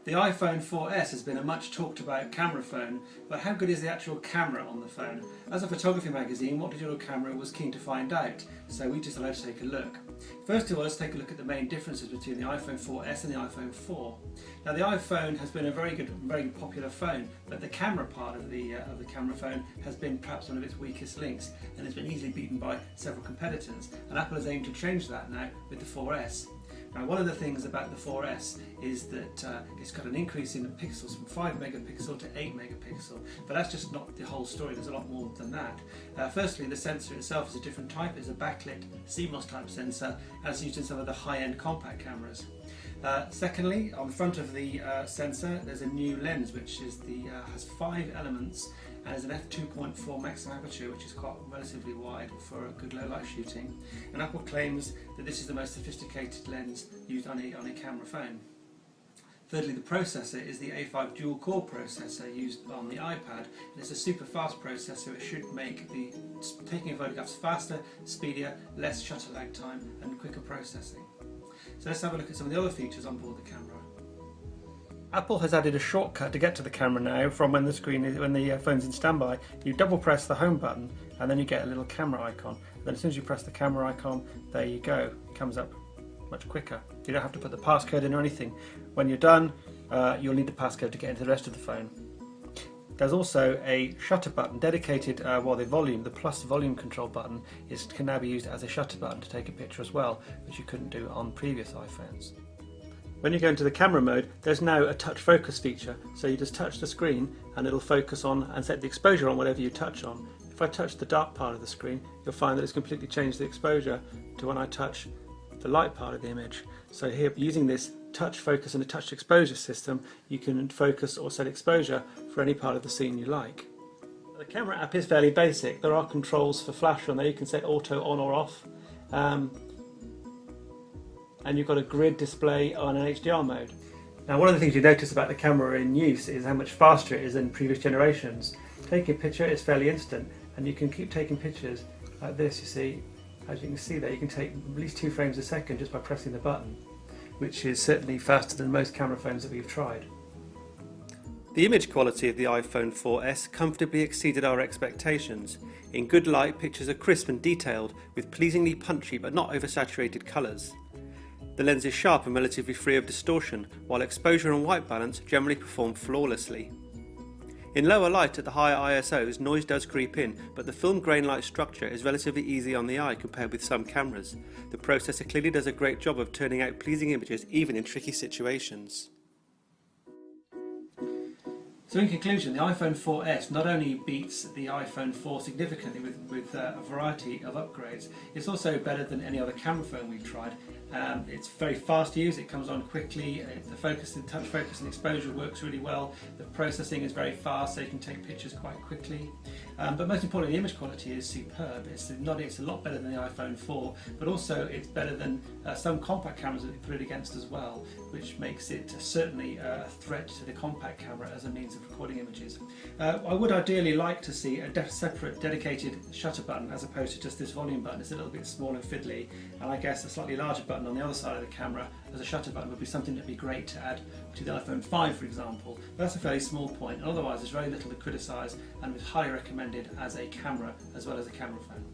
The iPhone 4S has been a much talked about camera phone, but how good is the actual camera on the phone? As a photography magazine, What Digital Camera was keen to find out, so we decided to take a look. First of all, let's take a look at the main differences between the iPhone 4S and the iPhone 4. Now the iPhone has been a very popular phone, but the camera part of the camera phone has been perhaps one of its weakest links and has been easily beaten by several competitors, and Apple has aimed to change that now with the 4S. Now one of the things about the 4S is that it's got an increase in the pixels from 5 megapixel to 8 megapixel, but that's just not the whole story, there's a lot more than that. Firstly, the sensor itself is a different type, it's a backlit CMOS type sensor as used in some of the high-end compact cameras. Secondly, on the front of the sensor there's a new lens which is has 5 elements and has an f2.4 maximum aperture, which is quite relatively wide for a good low light shooting, and Apple claims that this is the most sophisticated lens used on a camera phone. Thirdly, the processor is the A5 dual core processor used on the iPad, and it's a super fast processor. It should make the taking of photographs faster, speedier, less shutter lag time and quicker processing. So let's have a look at some of the other features on board the camera. Apple has added a shortcut to get to the camera now from when the phone's in standby. You double press the home button and then you get a little camera icon. And then as soon as you press the camera icon, there you go, it comes up much quicker. You don't have to put the passcode in or anything. When you're done, you'll need the passcode to get into the rest of the phone. There's also a shutter button dedicated, the plus volume control button can now be used as a shutter button to take a picture as well, which you couldn't do on previous iPhones. When you go into the camera mode, there's now a touch focus feature, so you just touch the screen and it'll focus on and set the exposure on whatever you touch on. If I touch the dark part of the screen, you'll find that it's completely changed the exposure to when I touch the light part of the image. So here, using this touch focus and a touch exposure system, you can focus or set exposure for any part of the scene you like. The camera app is fairly basic. There are controls for flash on there. You can set auto on or off. And you've got a grid display on an HDR mode. Now one of the things you notice about the camera in use is how much faster it is than previous generations. Taking a picture is fairly instant, and you can keep taking pictures like this, you see. As you can see there, you can take at least 2 frames a second just by pressing the button, which is certainly faster than most camera phones that we've tried. The image quality of the iPhone 4S comfortably exceeded our expectations. In good light, pictures are crisp and detailed, with pleasingly punchy but not oversaturated colours. The lens is sharp and relatively free of distortion, while exposure and white balance generally perform flawlessly. In lower light at the higher ISOs, noise does creep in, but the film grain light structure is relatively easy on the eye compared with some cameras. The processor clearly does a great job of turning out pleasing images even in tricky situations. So in conclusion, the iPhone 4S not only beats the iPhone 4 significantly with a variety of upgrades, it's also better than any other camera phone we've tried. It's very fast to use, it comes on quickly, the touch focus and exposure works really well, the processing is very fast so you can take pictures quite quickly. But most importantly, the image quality is superb. It's a lot better than the iPhone 4, but also it's better than some compact cameras that we put it against as well, which makes it certainly a threat to the compact camera as a means of recording images. I would ideally like to see a separate dedicated shutter button as opposed to just this volume button. It's a little bit small and fiddly, and I guess a slightly larger button on the other side of the camera as a shutter button would be something that would be great to add to the iPhone 5, for example. But that's a fairly small point, and otherwise there's very little to criticise and was highly recommended as a camera as well as a camera phone.